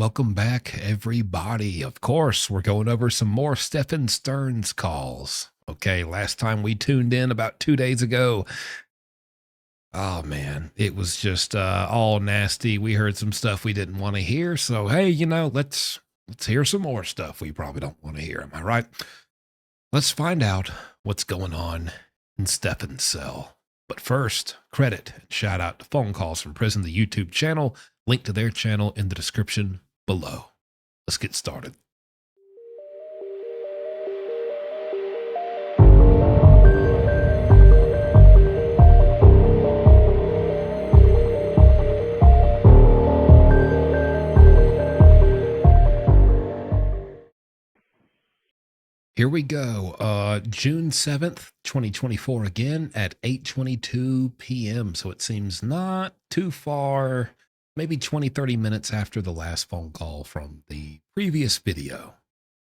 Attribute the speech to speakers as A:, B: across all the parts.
A: Welcome back, everybody. Of course, we're going over some more Stephan Stearns calls. Okay, last time we tuned in about 2 days ago. Oh man, it was just all nasty. We heard some stuff we didn't want to hear. So hey, let's hear some more stuff we probably don't want to hear. Am I right? Let's find out what's going on in Stephan's cell. But first, credit and shout out to Phone Calls from Prison, the YouTube channel. Link to their channel in the description below. Let's get started. Here we go. June 7th, 2024, again at 8:22 p.m. So it seems not too far, maybe 20-30 minutes after the last phone call from the previous video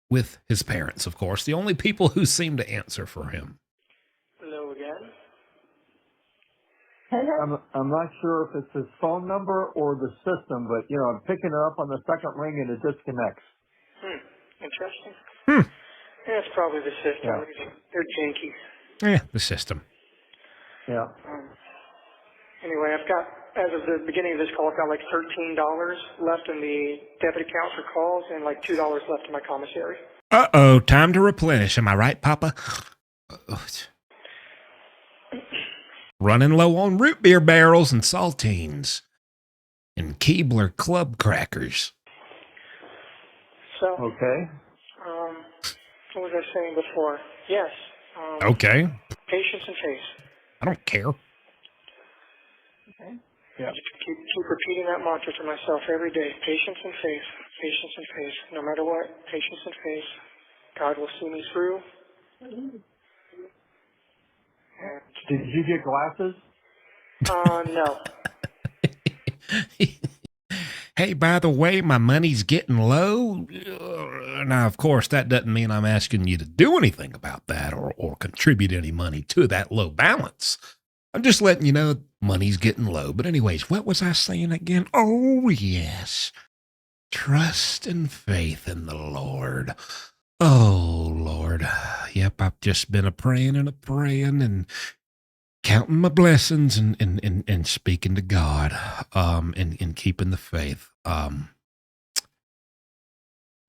A: with his parents, of course, the only people who seem to answer for him.
B: Hello again.
C: I'm not sure if it's his phone number or the system, but I'm picking it up on the second ring and it disconnects.
B: Interesting. Yeah, it's probably the system.
C: Yeah.
B: They're janky.
A: Yeah, the system.
C: Yeah.
B: Anyway, I've got, as of the beginning of this call, I've got like $13 left in the debit account for calls and like $2 left in my commissary.
A: Uh-oh, time to replenish. Am I right, Papa? Running low on root beer barrels and saltines and Keebler club crackers.
B: So,
C: Okay.
B: what was I saying before? Yes.
A: Okay.
B: Patience and faith.
A: I don't care.
C: Okay. Yeah.
B: Just keep repeating that mantra to myself every day. Patience and faith. Patience and faith. No matter what, patience and faith. God will see me through.
C: Did you get glasses?
B: No.
A: Hey, by the way, my money's getting low. Now, of course, that doesn't mean I'm asking you to do anything about that or contribute any money to that low balance. I'm just letting you know money's getting low. But anyways, what was I saying again? Oh, yes. Trust and faith in the Lord. Oh, Lord. Yep, I've just been a-praying and counting my blessings and speaking to God, and keeping the faith.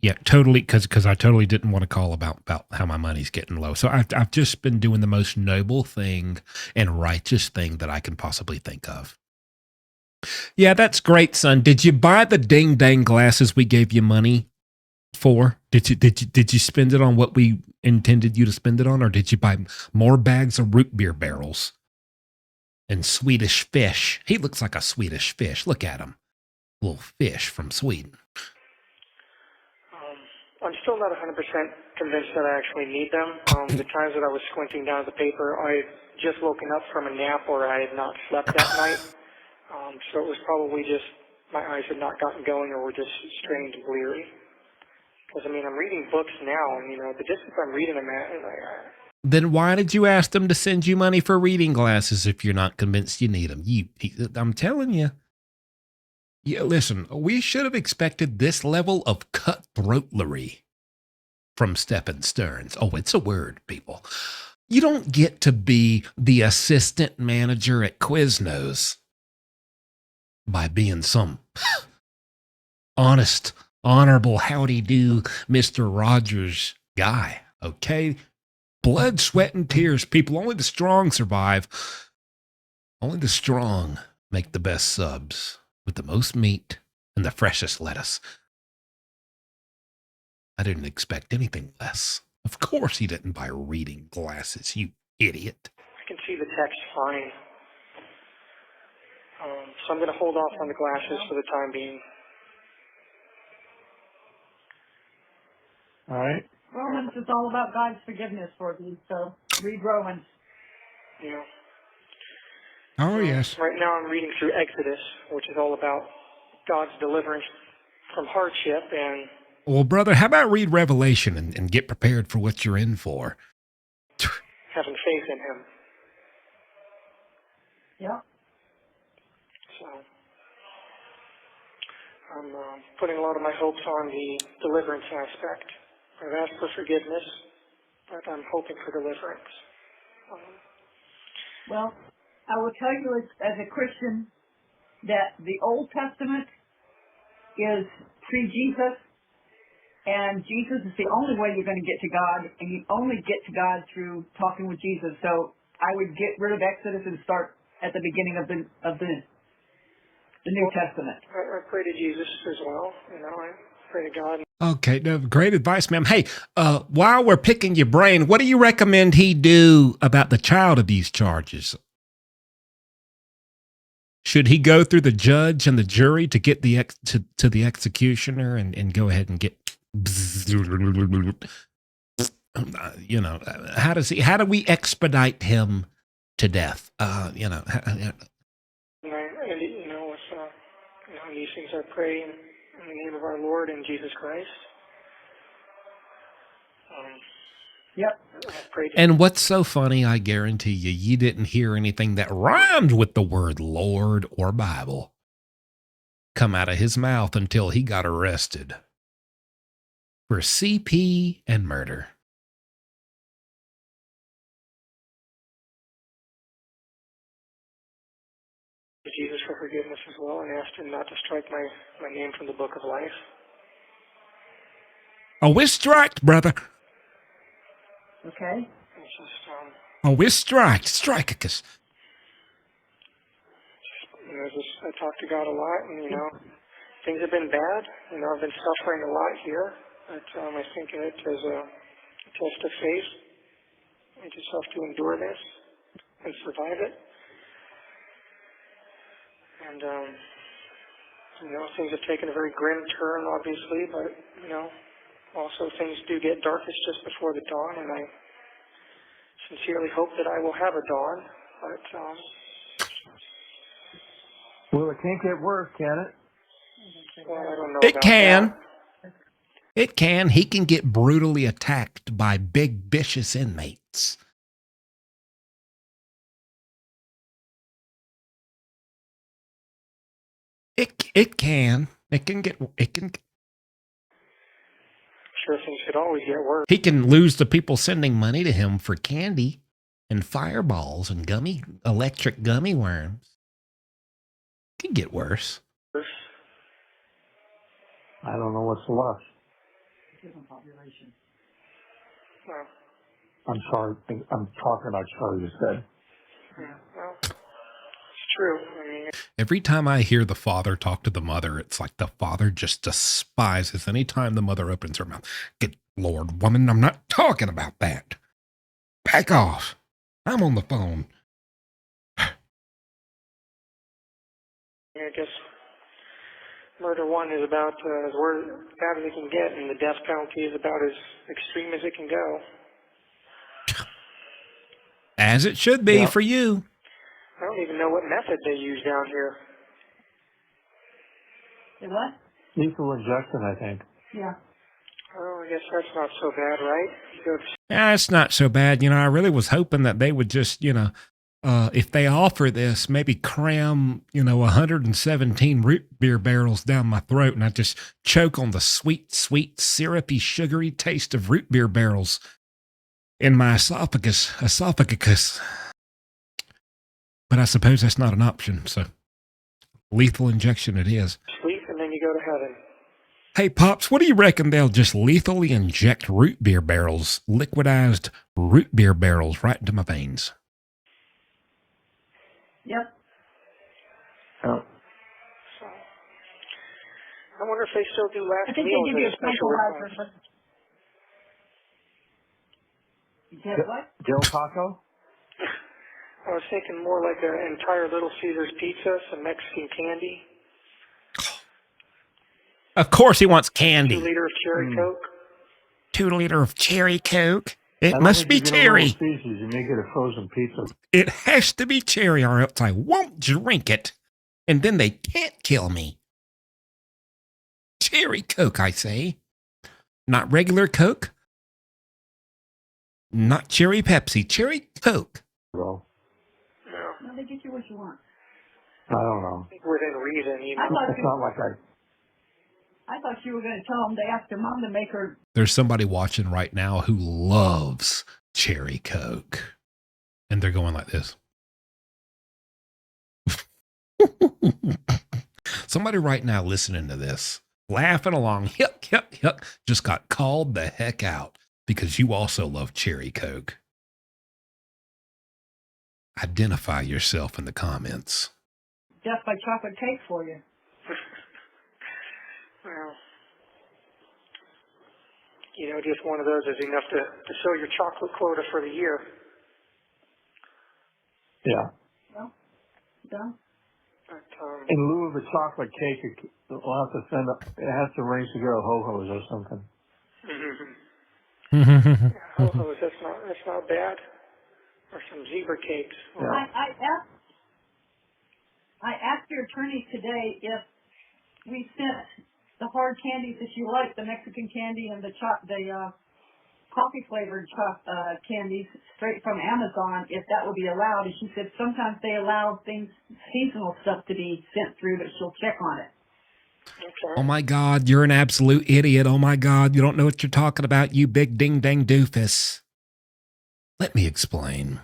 A: Yeah, totally. Cause I totally didn't want to call about how my money's getting low. So I've just been doing the most noble thing and righteous thing that I can possibly think of. Yeah, that's great, son. Did you buy the ding dang glasses we gave you money for? Did you spend it on what we intended you to spend it on, or did you buy more bags of root beer barrels? And Swedish fish. He looks like a Swedish fish. Look at him. Little fish from Sweden.
B: I'm still not 100% convinced that I actually need them. The times that I was squinting down at the paper, I had just woken up from a nap or I had not slept that night. So it was probably just my eyes had not gotten going or were just strained and bleary. Because, I'm reading books now, and, the distance I'm reading them at, and
A: Then why did you ask them to send you money for reading glasses if you're not convinced you need them? I'm telling you. Yeah, listen, we should have expected this level of cutthroatlery from Stephan Stearns. Oh, it's a word, people. You don't get to be the assistant manager at Quiznos by being some honest, honorable, howdy-do Mr. Rogers guy, okay? Blood, sweat, and tears, people. Only the strong survive. Only the strong make the best subs with the most meat and the freshest lettuce. I didn't expect anything less. Of course he didn't buy reading glasses, you idiot.
B: I can see the text fine. So I'm going to hold off on the glasses for the time being.
C: All right.
D: Romans is all about God's forgiveness for you, so read Romans.
B: Yeah.
A: Oh, yes.
B: Right now I'm reading through Exodus, which is all about God's deliverance from hardship and...
A: Well, brother, how about read Revelation and get prepared for what you're in for?
B: having faith in Him.
D: Yeah.
B: So, I'm putting a lot of my hopes on the deliverance aspect. I've asked for forgiveness, but I'm hoping for deliverance.
D: Well, I will tell you as a Christian that the Old Testament is pre-Jesus, and Jesus is the only way you're going to get to God, and you only get to God through talking with Jesus. So I would get rid of Exodus and start at the beginning of the New Testament.
B: I pray to Jesus as well. I pray to God.
A: Okay, no, great advice, ma'am. Hey, while we're picking your brain, what do you recommend he do about the child abuse charges? Should he go through the judge and the jury to get the to the executioner and go ahead and get, how do we expedite him to death?
B: These things I pray in the name of our Lord and Jesus Christ.
D: Yep.
A: And what's so funny, I guarantee you didn't hear anything that rhymed with the word Lord or Bible come out of his mouth until he got arrested for CP and murder.
B: Jesus for forgiveness as well, and asked him not to strike my name from the book of life.
A: Oh, we're striked, brother.
D: Okay.
B: It's just,
A: we're striked. Strike us.
B: I talk to God a lot, and, things have been bad. I've been suffering a lot here, but I think of it as a test of faith. I just have to endure this and survive it. And, things have taken a very grim turn, obviously, but, also things do get darkest just before the dawn, and I sincerely hope that I will have a dawn, but,
C: Well, it can't get worse, can it?
B: well, I don't know
A: It
B: about
A: can.
B: that.
A: It can. He can get brutally attacked by big, vicious inmates. It can. It can.
B: Sure, things could always get worse.
A: He can lose the people sending money to him for candy and fireballs and electric gummy worms. It can get worse.
C: I don't know what's left.
B: Well,
C: I'm sorry. I'm talking about Charlie, you said.
B: well, it's true.
A: Every time I hear the father talk to the mother, it's like the father just despises any time the mother opens her mouth. Good Lord, woman, I'm not talking about that. Back off. I'm on the phone.
B: I guess murder one is about as bad as it can get, and the death penalty is about as extreme as it can go.
A: As it should be for you.
B: I don't even know what method they use down here.
D: The what?
C: Lethal injection, I think.
D: Yeah.
B: Oh, I guess that's not so bad, right?
A: Yeah, it's not so bad. I really was hoping that they would just, if they offer this, maybe cram, 117 root beer barrels down my throat, and I just choke on the sweet, sweet, syrupy, sugary taste of root beer barrels in my esophagus. But I suppose that's not an option, so lethal injection it is.
B: Sleep, and then you go to heaven.
A: Hey, Pops, what do you reckon they'll just lethally inject root beer barrels, liquidized root beer barrels right into my veins?
D: Yep.
C: Oh.
B: So, I wonder if they still do last
D: I think
B: meals
D: they give you
B: as
D: a
B: special
D: tranquilizer.
B: request.
D: You did what?
C: Del Taco?
B: I was thinking more like an entire Little Caesars pizza, some Mexican candy.
A: Of course he wants candy.
B: 2 liter of cherry Coke.
A: 2 liter of cherry Coke. It
C: I don't
A: must
C: think
A: be
C: you get a
A: cherry.
C: Little Caesars, you may get a frozen pizza.
A: It has to be cherry or else I won't drink it. And then they can't kill me. Cherry Coke, I say. Not regular Coke. Not cherry Pepsi. Cherry Coke.
C: Well,
B: No,
D: No, they get you what you want.
C: I don't know.
B: I think within reason,
D: I thought
C: It's not like
D: I thought you were going to tell them to ask their mom to make her.
A: There's somebody watching right now who loves cherry Coke. And they're going like this. Somebody right now listening to this, laughing along, just got called the heck out because you also love cherry Coke. Identify yourself in the comments.
D: Death by chocolate cake for you.
B: Well, just one of those is enough to fill your chocolate quota for the year.
C: Yeah.
D: Well, done.
B: But,
C: In lieu of a chocolate cake, we'll have to send it has to arrange to go ho-hos or something.
B: ho-hos, that's not bad. Or some zebra cakes.
C: Yeah.
D: I asked your attorney today if we sent the hard candies that you like, the Mexican candy and the coffee flavored candies straight from Amazon, if that would be allowed. And she said sometimes they allow seasonal stuff to be sent through, but she'll check on it.
B: Okay.
A: Oh my God, you're an absolute idiot. Oh my God, you don't know what you're talking about, you big ding dang doofus. Let me explain.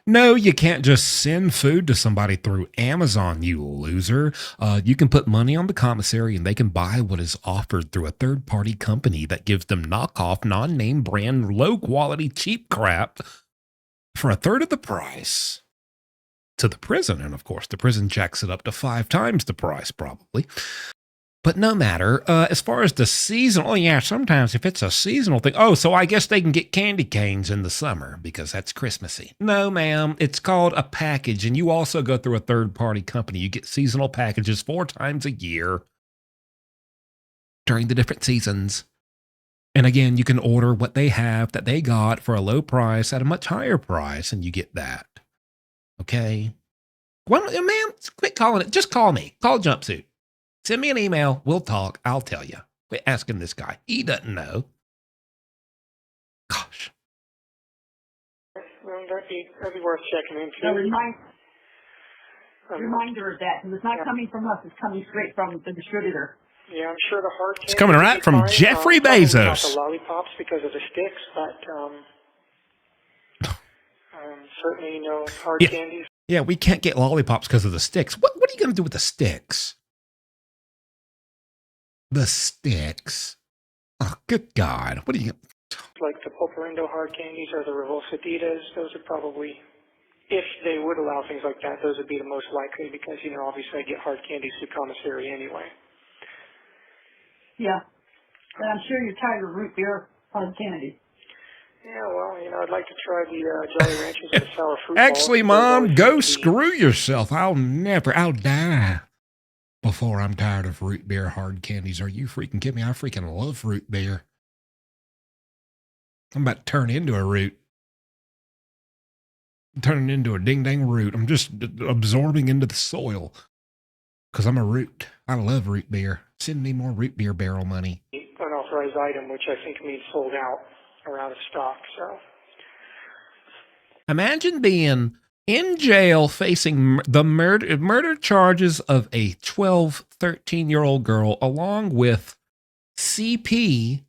A: No, you can't just send food to somebody through Amazon, you loser. You can put money on the commissary and they can buy what is offered through a third-party company that gives them knockoff, non-name brand, low-quality, cheap crap for 1/3 of the price to the prison. And of course, the prison jacks it up to 5 times the price, probably. But no matter, as far as the seasonal, oh yeah, sometimes if it's a seasonal thing, oh, so I guess they can get candy canes in the summer because that's Christmassy. No, ma'am, it's called a package, and you also go through a third-party company. You get seasonal packages 4 times a year during the different seasons. And again, you can order what they have that they got for a low price at a much higher price, and you get that. Okay? Well, ma'am, quit calling it. Just call me. Call Jumpsuit. Send me an email. We'll talk. I'll tell you. Quit asking this guy. He doesn't know. Gosh.
B: Well, that'd be worth checking into.
D: So reminder of that, because it's not coming from us. It's coming straight from the distributor.
B: Yeah, I'm sure the hard candy.
A: It's coming right from Jeffrey Bezos.
B: Not the lollipops because of the sticks, but certainly hard candies.
A: Yeah, we can't get lollipops because of the sticks. What are you going to do with the sticks? The sticks. Oh, good God. What are you...
B: Like the Pulparindo hard candies or the Revolsaditas, those are probably, if they would allow things like that, those would be the most likely because, obviously I get hard candies through commissary anyway.
D: Yeah. And I'm sure you're tired of root beer hard candy.
B: Yeah, well, I'd like to try the Jolly Ranchers and the sour fruit
A: Actually,
B: balls.
A: Mom, go screw yourself. I'll die before I'm tired of root beer hard candies. Are you freaking kidding me? I freaking love root beer. I'm about to turn into a root. I'm turning into a ding-dang root. I'm just absorbing into the soil because I'm a root. I love root beer. Send me more root beer barrel money.
B: Unauthorized item, which I think means sold out or out of stock, so.
A: Imagine being in jail facing the murder charges of a 12, 13-year-old girl along with CP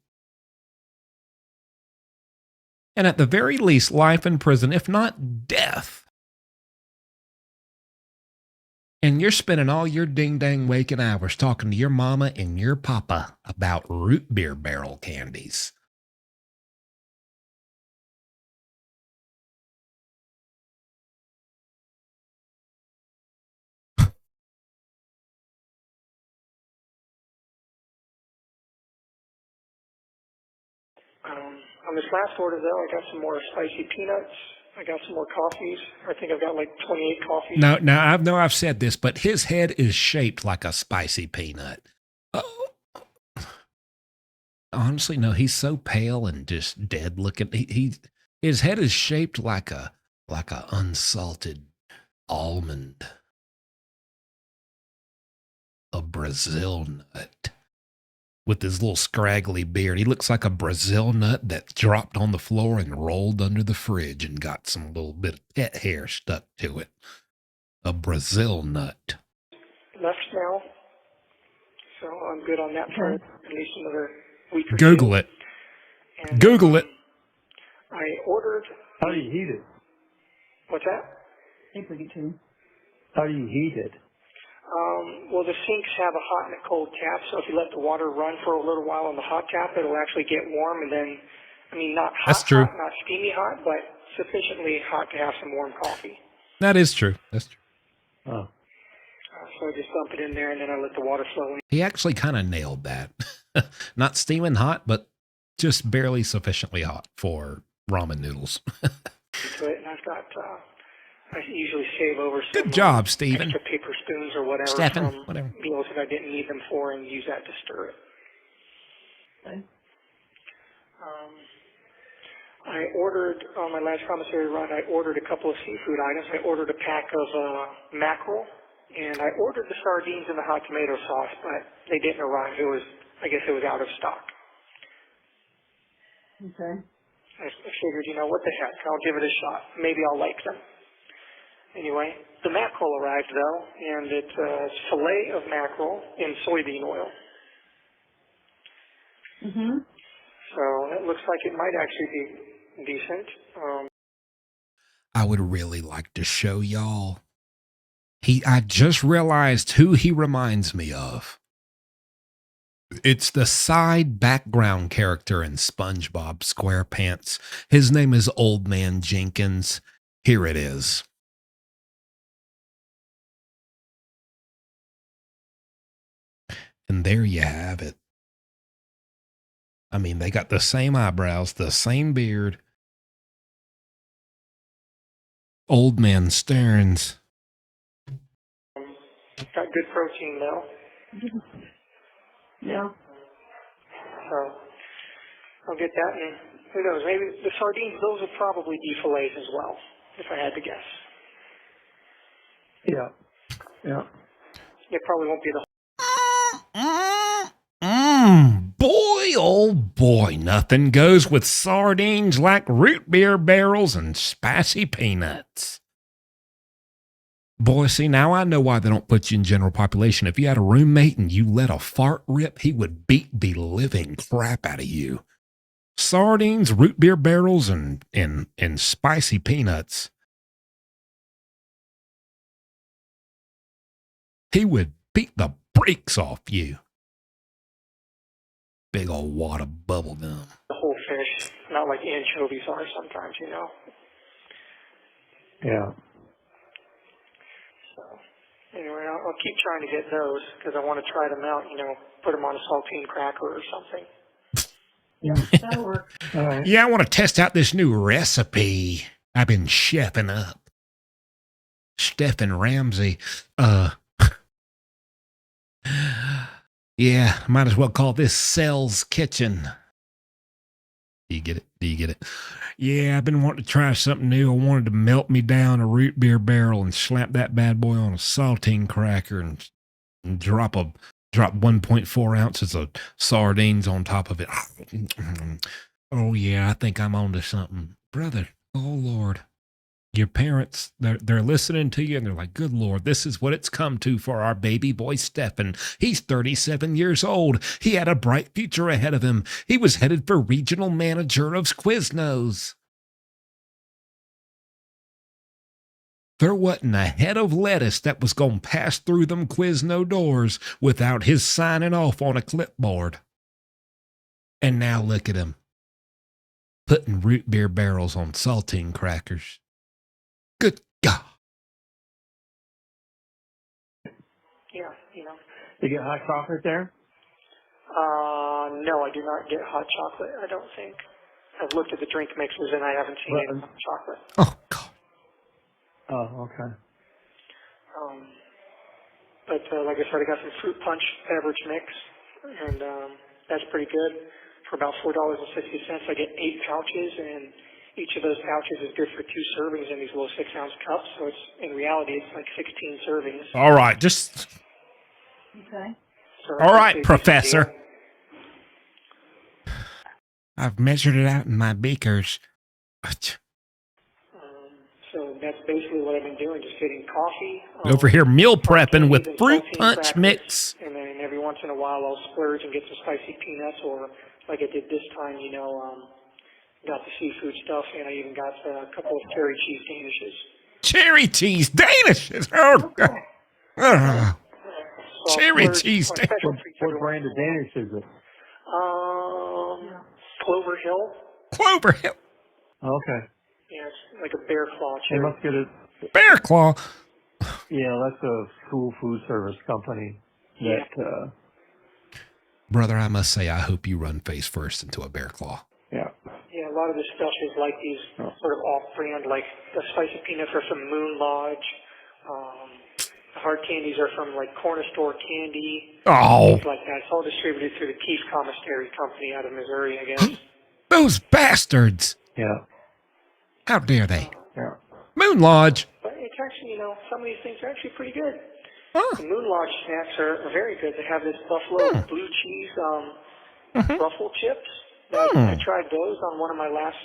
A: and at the very least life in prison, if not death. And you're spending all your ding-dang waking hours talking to your mama and your papa about root beer barrel candies.
B: On this last order, though, I got some more spicy peanuts. I got some more coffees. I think I've got like 28 coffees.
A: Now, I've said this, but his head is shaped like a spicy peanut. Oh. Honestly, no, he's so pale and just dead looking. His head is shaped like a unsalted almond, a Brazil nut. With his little scraggly beard. He looks like a Brazil nut that dropped on the floor and rolled under the fridge and got some little bit of pet hair stuck to it. A Brazil nut.
B: Left now. So I'm good on that for
D: Okay.
B: at least another week or
A: Google
B: two.
A: it.
B: And,
A: Google it.
B: I ordered.
C: How do you heat it?
B: What's that?
D: I think we get to.
C: How do you heat it?
B: Well, the sinks have a hot and a cold tap, so if you let the water run for a little while on the hot tap, it'll actually get warm, and then, I mean, not
A: That's
B: hot,
A: true.
B: hot, not steamy hot, but sufficiently hot to have some warm coffee.
A: That is true. That's true.
C: Oh.
B: So I just dump it in there, and then I let the water flow in.
A: He actually kind of nailed that. Not steaming hot, but just barely sufficiently hot for ramen noodles.
B: To it, and I've got, I usually save over some
A: Good job, Stephen.
B: extra paper spoons or whatever
A: Stephan,
B: from
A: whatever.
B: meals that I didn't need them for, and use that to stir it.
D: Okay.
B: I ordered, on my last commissary run, I ordered a couple of seafood items. I ordered a pack of mackerel, and I ordered the sardines and the hot tomato sauce, but they didn't arrive. I guess it was out of stock.
D: Okay.
B: I figured, what the heck, I'll give it a shot. Maybe I'll like them. Anyway, the mackerel arrived, though, and it's a fillet of mackerel in soybean oil.
D: Mm-hmm.
B: So it looks like it might actually be decent.
A: I would really like to show y'all. I just realized who he reminds me of. It's the side background character in SpongeBob SquarePants. His name is Old Man Jenkins. Here it is. And there you have it. I mean, they got the same eyebrows, the same beard. Old Man Stearns.
B: Got good protein, though.
D: Yeah.
B: So I'll get that, and who knows, maybe the sardines, those would probably be fillets as well, if I had to guess.
C: Yeah. Yeah.
B: It probably won't be the
A: Boy, oh boy, nothing goes with sardines like root beer barrels and spicy peanuts. Boy, see, now I know why they don't put you in general population. If you had a roommate and you let a fart rip, he would beat the living crap out of you. Sardines, root beer barrels, and spicy peanuts. He would beat the brakes off you. Big old wad of bubble gum.
B: whole fish, not like anchovies are sometimes,
C: Yeah.
B: So anyway, I'll keep trying to get those because I want to try them out, put them on a saltine cracker or something.
D: Yeah, that'll work.
C: All right.
A: Yeah, I want to test out this new recipe I've been chefing up. Stephan Ramsay. Yeah, might as well call this Cell's Kitchen. Do you get it? Do you get it? Yeah, I've been wanting to try something new. I wanted to melt me down a root beer barrel and slap that bad boy on a saltine cracker and drop 1.4 ounces of sardines on top of it. Oh yeah, I think I'm onto something. Brother, oh Lord. Your parents, they're listening to you and they're like, good Lord, this is what it's come to for our baby boy Stephan. He's 37 years old. He had a bright future ahead of him. He was headed for regional manager of Quiznos. There wasn't a head of lettuce that was going to pass through them Quizno doors without his signing off on a clipboard. And now look at him, putting root beer barrels on saltine crackers. Good God.
B: Yeah,
C: You get hot chocolate there?
B: No, I do not get hot chocolate, I don't think. I've looked at the drink mixers and I haven't seen any hot chocolate.
A: Oh, God.
C: Oh, okay.
B: But like I said, I got some fruit punch beverage mix, and that's pretty good. For about $4.60, I get 8 pouches, and each of those pouches is good for 2 servings in these little 6-ounce cups. So it's in reality, it's like 16 servings.
A: All right, just
D: Okay.
B: So
A: all right,
B: that's a
A: Professor.
B: decent deal.
A: I've measured it out in my beakers.
B: So that's basically what I've been doing, just getting coffee.
A: Over here meal prepping
B: candies
A: with
B: and
A: fruit
B: saltine
A: punch
B: crackers,
A: mix.
B: And then every once once in a while I'll splurge and get some spicy peanuts, or like I did this time, got the seafood stuff, and I even got a couple of cherry cheese danishes.
A: Cherry cheese danishes. Oh, God.
B: So
A: Cherry cheese
B: danishes.
C: What brand of Danish is it?
B: Clover Hill.
A: Clover Hill.
C: Okay.
B: Yeah, it's like a bear claw
C: They
B: cherry.
C: must get it.
A: Bear Claw.
C: Yeah, that's a school food service company. That,
A: Brother, I must say, I hope you run face first into a Bear Claw.
C: yeah.
B: Yeah, a lot of this stuff is like these sort of off-brand, like the spicy peanuts are from Moon Lodge. The hard candies are from like corner store candy.
A: Oh.
B: Things like that. It's all distributed through the Keith Commissary Company out of Missouri, I guess.
A: Those bastards.
C: Yeah.
A: How dare they?
C: Yeah.
A: Moon Lodge.
B: But it's actually, some of these things are actually pretty good.
A: Huh.
B: The Moon Lodge snacks are very good. They have this buffalo blue cheese ruffle chips. I tried those on one of my last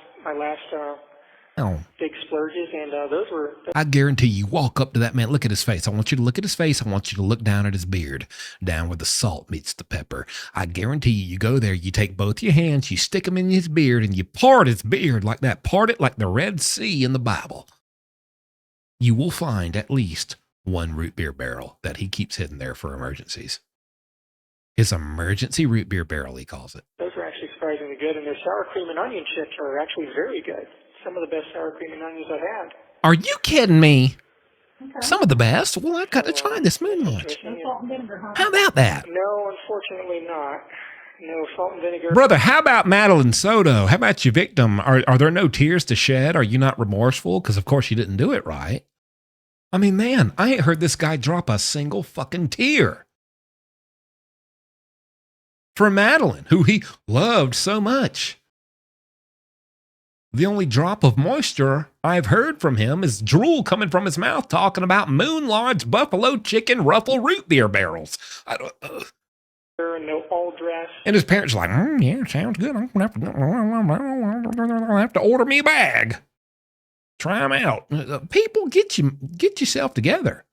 B: big splurges, and those were...
A: I guarantee you walk up to that man, look at his face. I want you to look at his face. I want you to look down at his beard, down where the salt meets the pepper. I guarantee you go there, you take both your hands, you stick them in his beard, and you part his beard like that. Part it like the Red Sea in the Bible. You will find at least one root beer barrel that he keeps hidden there for emergencies. His emergency root beer barrel, he calls it.
B: Those are actually surprisingly good, and their sour cream and onion chips are actually very good. Some of the best sour cream and onions I've had.
A: Are you kidding me?
D: Okay.
A: Some of the best? Well, I've got to try this Moon Lodge.
D: No salt and vinegar, huh?
A: How about that?
B: No, unfortunately not. No salt and vinegar.
A: Brother, how about Madeline Soto? How about your victim? Are there no tears to shed? Are you not remorseful? Because, of course, you didn't do it right. I mean, man, I ain't heard this guy drop a single fucking tear. For Madeline, who he loved so much. The only drop of moisture I've heard from him is drool coming from his mouth talking about Moon Lodge buffalo chicken ruffle root beer barrels. I don't...
B: No all dress.
A: And his parents are like, yeah, sounds good. I'll have to order me a bag. Try them out. People, get yourself together.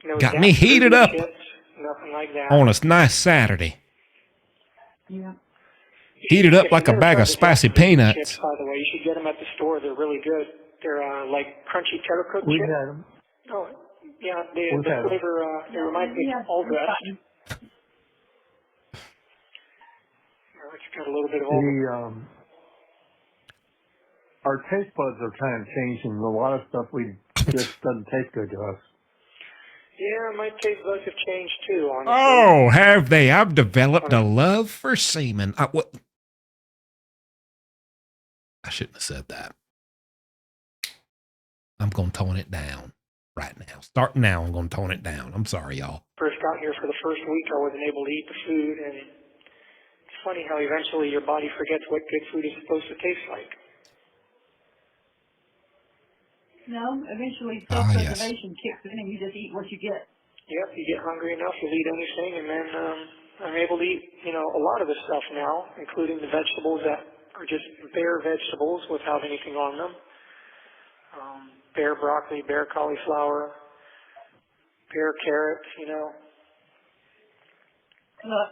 B: No
A: Got me heated up
B: chips, nothing like that.
A: on a nice Saturday.
D: Yeah.
A: Heated up like a bag of spicy peanuts.
B: Chips, by the way, you should get them at the store. They're really good. They're like crunchy cheddar cooked
C: We've
B: chips.
C: had them.
B: Oh, yeah. The
C: We've had them.
B: flavor, they remind me of all dress. It's got a little bit of all.
C: Our taste buds are kind of changing. A lot of stuff just doesn't taste good to us.
B: Yeah, my taste buds have changed too, honestly.
A: Oh, have they? I've developed a love for semen. I shouldn't have said that. I'm going to tone it down right now. Starting now, I'm going to tone it down. I'm sorry, y'all.
B: First got here for the first week, I wasn't able to eat the food, and it's funny how eventually your body forgets what good food is supposed to taste like.
D: No, eventually
A: Ah,
D: self-preservation kicks in and you just eat what you get.
B: Yep, you get hungry enough, you'll eat anything, and then I'm able to eat, a lot of the stuff now, including the vegetables that are just bare vegetables without anything on them. Bare broccoli, bare cauliflower, bare carrots,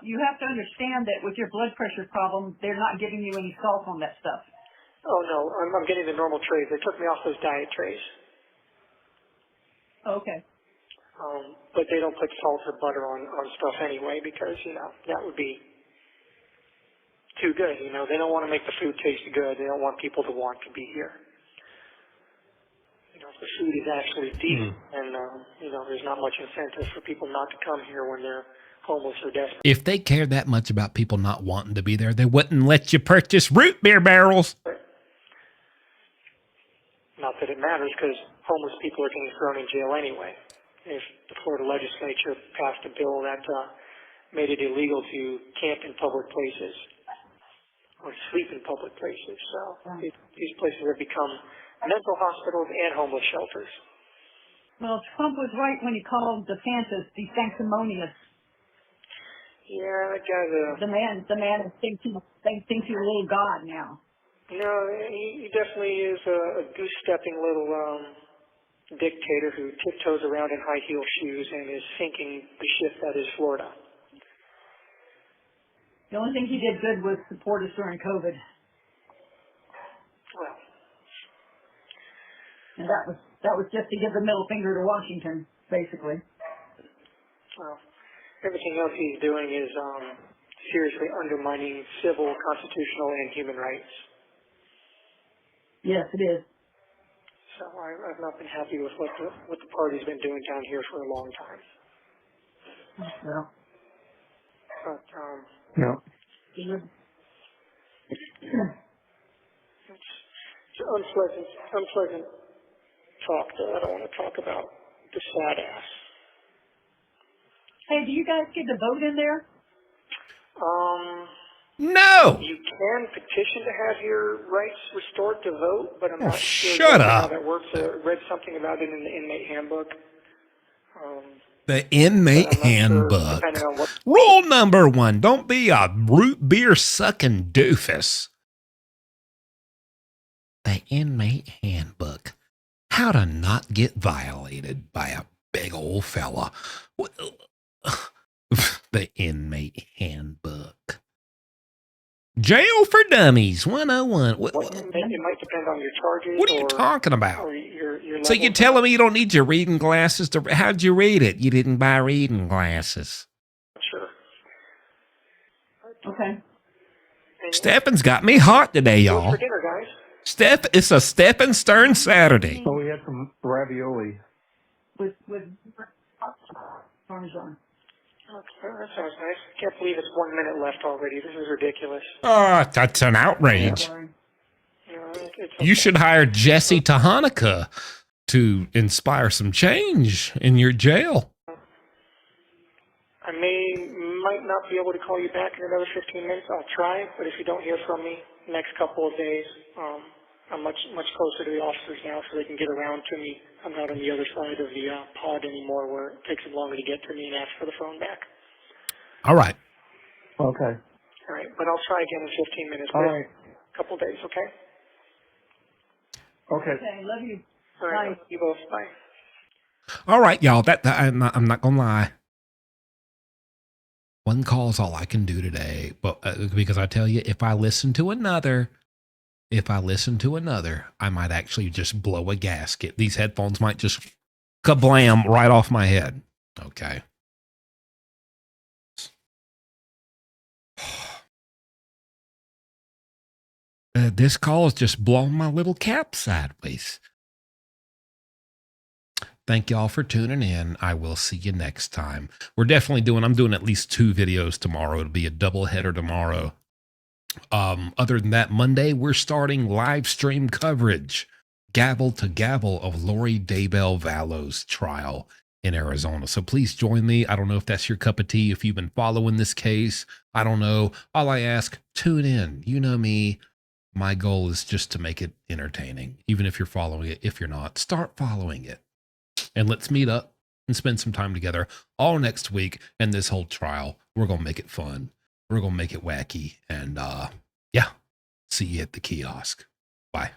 D: You have to understand that with your blood pressure problem, they're not giving you any salt on that stuff.
B: Oh, no, I'm getting the normal trays. They took me off those diet trays.
D: Okay.
B: But they don't put salt or butter on stuff anyway because, that would be too good. They don't want to make the food taste good. They don't want people to want to be here. If the food is actually decent, and, there's not much incentive for people not to come here when they're homeless or desperate.
A: If they cared that much about people not wanting to be there, they wouldn't let you purchase root beer barrels.
B: Not that it matters, because homeless people are getting thrown in jail anyway. If the Florida legislature passed a bill that made it illegal to camp in public places or sleep in public places. So these places have become mental hospitals and homeless shelters.
D: Well, Trump was right when he called DeSantis the sanctimonious.
B: Yeah, that guy's
D: The man thinks he's a little god now.
B: he definitely is a goose-stepping little dictator who tiptoes around in high heel shoes and is sinking the ship that is Florida.
D: The only thing he did good was support us during COVID.
B: Well,
D: And that was just to give the middle finger to Washington, basically.
B: well, everything else he's doing is seriously undermining civil, constitutional, and human rights.
D: Yes, it is.
B: So I've not been happy with what the party's been doing down here for a long time.
D: Well,
B: But
C: Yeah.
B: it's unpleasant talk that I don't want to talk about. The sad ass.
D: hey, do you guys get to vote in there?
A: No.
B: You can petition to have your rights restored to vote, but I'm not sure
A: shut
B: exactly how
A: up.
B: that works. I read something about it in the inmate handbook.
A: The inmate
B: But I'm not sure,
A: handbook.
B: depending on what.
A: Rule number 1, don't be a root beer sucking doofus. The inmate handbook. How to not get violated by a big old fella. The inmate handbook. Jail for Dummies 101.
B: It might depend on your charges.
A: What are you talking about?
B: Or your
A: So
B: level
A: you're telling me you don't need your reading glasses to? How'd you read it? You didn't buy reading glasses.
B: Sure.
D: Okay.
B: And
A: Stephan's got me hot today,
B: what's
A: y'all.
B: for dinner, guys?
A: It's a Stephan Stern Saturday.
C: So we had some ravioli.
D: With Parmesan.
B: Okay, that sounds nice. Can't believe it's 1 minute left already. This is ridiculous.
A: That's an outrage.
D: Sorry.
B: It's
A: You should hire Jesse Tahanika to inspire some change in your jail.
B: I might not be able to call you back in another 15 minutes. I'll try, but if you don't hear from me next couple of days, I'm much closer to the officers now, so they can get around to me. I'm not on the other side of the pod anymore, where it takes them longer to get to me and ask for the phone back.
A: All right.
C: Okay.
B: All right, but I'll try again in 15 minutes.
C: All right.
B: A couple of days, okay?
C: Okay.
D: Okay, love you.
B: All right,
D: Bye.
B: you both. Bye.
A: All right, y'all. I'm not gonna lie. One call is all I can do today, but because I tell you, if I listen to another, I might actually just blow a gasket. These headphones might just kablam right off my head. Okay. This call is just blowing my little cap sideways. Thank y'all for tuning in. I will see you next time. I'm doing at least 2 videos tomorrow. It'll be a double header tomorrow. Other than that, Monday, we're starting live stream coverage, gavel to gavel, of Lori Daybell Vallow's trial in Arizona. So please join me. I don't know if that's your cup of tea, if you've been following this case. I don't know. All I ask, tune in. You know me. My goal is just to make it entertaining, even if you're following it. If you're not, start following it. And let's meet up and spend some time together all next week. And this whole trial, we're going to make it fun. We're going to make it wacky. And yeah, see you at the kiosk. Bye.